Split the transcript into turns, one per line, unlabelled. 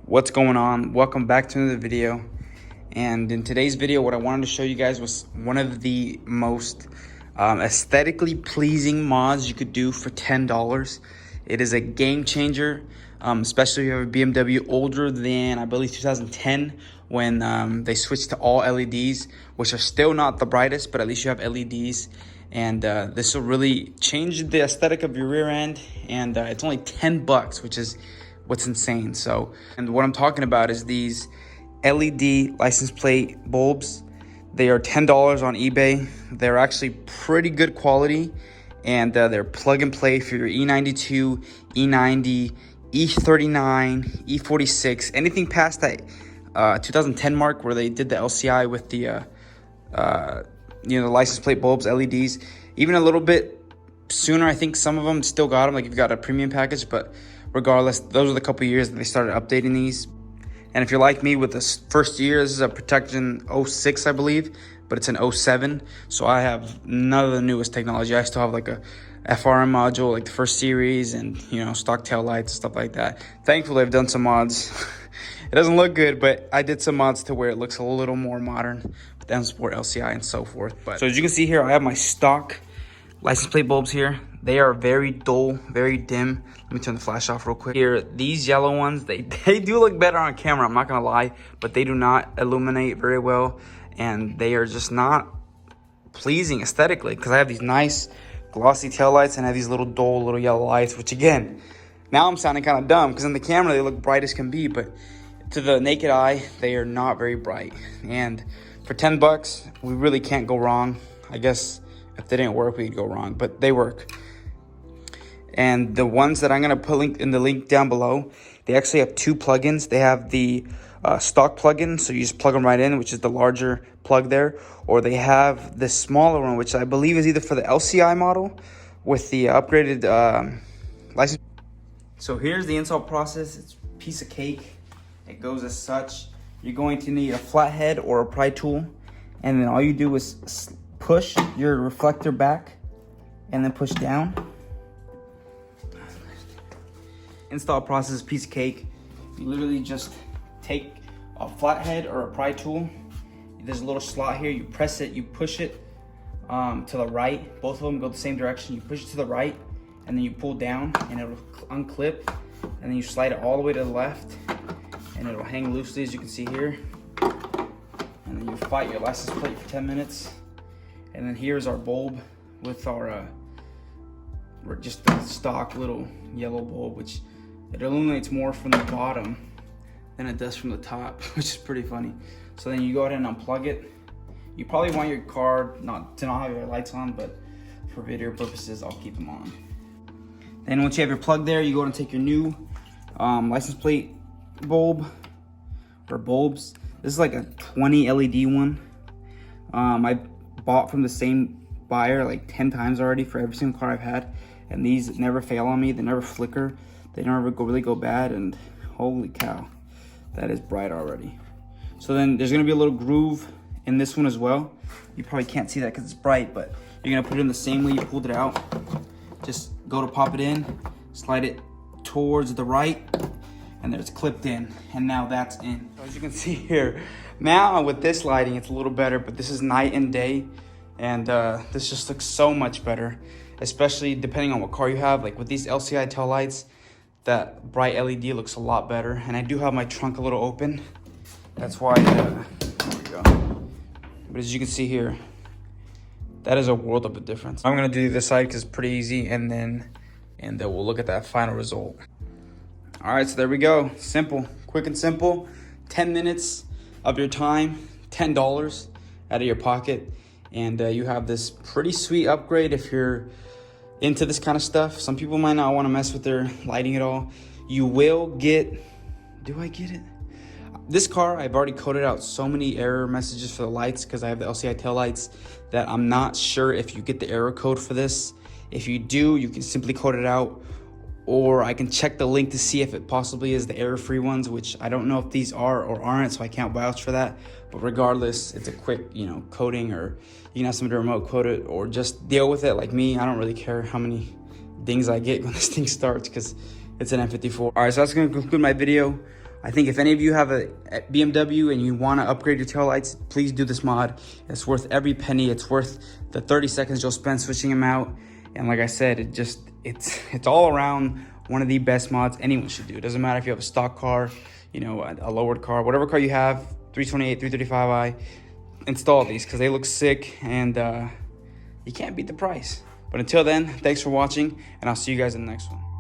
What's going on? Welcome back to another video. And in today's video, what I wanted to show you guys was one of the most aesthetically pleasing mods you could do for $10. It is a game changer, especially if you have a BMW older than, I believe, 2010, when they switched to all LEDs, which are still not the brightest, but at least you have LEDs. And this will really change the aesthetic of your rear end. And it's only 10 bucks, which is what's insane. So, and what I'm talking about is these LED license plate bulbs. They are $10 on eBay. They're actually pretty good quality, and they're plug and play for your E92, E90, E39, E46, anything past that 2010 mark where they did the LCI with the the license plate bulbs, LEDs. Even a little bit sooner, I think some of them still got them, like if you got a premium package, but regardless, those are the couple years that they started updating these. And if you're like me with this first year, this is a protection 06, I believe, but it's an 07. So I have none of the newest technology. I still have like a FRM module, like the first series, and stock tail lights and stuff like that. Thankfully, I've done some mods. It doesn't look good, but I did some mods to where it looks a little more modern, but then support LCI and so forth. But so as you can see here, I have my stock license plate bulbs here. They are very dull, very dim. Let me turn the flash off real quick. Here, these yellow ones, they do look better on camera, I'm not gonna lie, but they do not illuminate very well, and they are just not pleasing aesthetically, because I have these nice glossy taillights and I have these little dull little yellow lights, which again, now I'm sounding kind of dumb, because in the camera they look bright as can be, but to the naked eye, they are not very bright. And for 10 bucks, we really can't go wrong. I guess if they didn't work, we could go wrong, but they work. And the ones that I'm going to put in the link down below, they actually have two plugins. They have the stock plugin, so you just plug them right in, which is the larger plug there. Or they have the smaller one, which I believe is either for the LCI model with the upgraded license. So here's the install process. It's a piece of cake. It goes as such. You're going to need a flathead or a pry tool. And then all you do is push your reflector back and then push down. Install process, piece of cake. You literally just take a flathead or a pry tool. There's a little slot here. You press it, you push it to the right. Both of them go the same direction. You push it to the right, and then you pull down, and it'll unclip. And then you slide it all the way to the left, and it'll hang loosely, as you can see here. And then you fight your license plate for 10 minutes. And then here's our bulb with our just the stock little yellow bulb, which it illuminates more from the bottom than it does from the top, which is pretty funny. So then you go ahead and unplug it. You probably want your car to not have your lights on, but for video purposes, I'll keep them on. Then once you have your plug there, you go and take your new license plate bulb or bulbs. This is like a 20 LED one. I bought from the same buyer like 10 times already for every single car I've had, and these never fail on me. They never flicker. They never really go bad, and holy cow, that is bright already. So then there's gonna be a little groove in this one as well. You probably can't see that because it's bright, but you're gonna put it in the same way you pulled it out. Just go to pop it in, slide it towards the right, and there it's clipped in, and now that's in. So as you can see here, now with this lighting, it's a little better, but this is night and day, and this just looks so much better, especially depending on what car you have. Like with these LCI tail lights, that bright LED looks a lot better. And I do have my trunk a little open. That's why, there we go. But as you can see here, that is a world of a difference. I'm gonna do this side because it's pretty easy, and then we'll look at that final result. All right, so there we go. Simple, quick and simple. 10 minutes of your time, $10 out of your pocket. And you have this pretty sweet upgrade if you're into this kind of stuff. Some people might not want to mess with their lighting at all. You will get, do I get it? This car, I've already coded out so many error messages for the lights because I have the LCI tail lights that I'm not sure if you get the error code for this. If you do, you can simply code it out, or I can check the link to see if it possibly is the error-free ones, which I don't know if these are or aren't, so I can't vouch for that. But regardless, it's a quick, coding, or you can have somebody remote code it, or just deal with it like me. I don't really care how many dings I get when this thing starts because it's an M54. All right, so that's gonna conclude my video. I think if any of you have a BMW and you want to upgrade your taillights, please do this mod. It's worth every penny. It's worth the 30 seconds you'll spend switching them out. And like I said, it's all around one of the best mods anyone should do. It doesn't matter if you have a stock car, you know, a lowered car, whatever car you have, 328, 335i, install these because they look sick and you can't beat the price. But until then, thanks for watching, and I'll see you guys in the next one.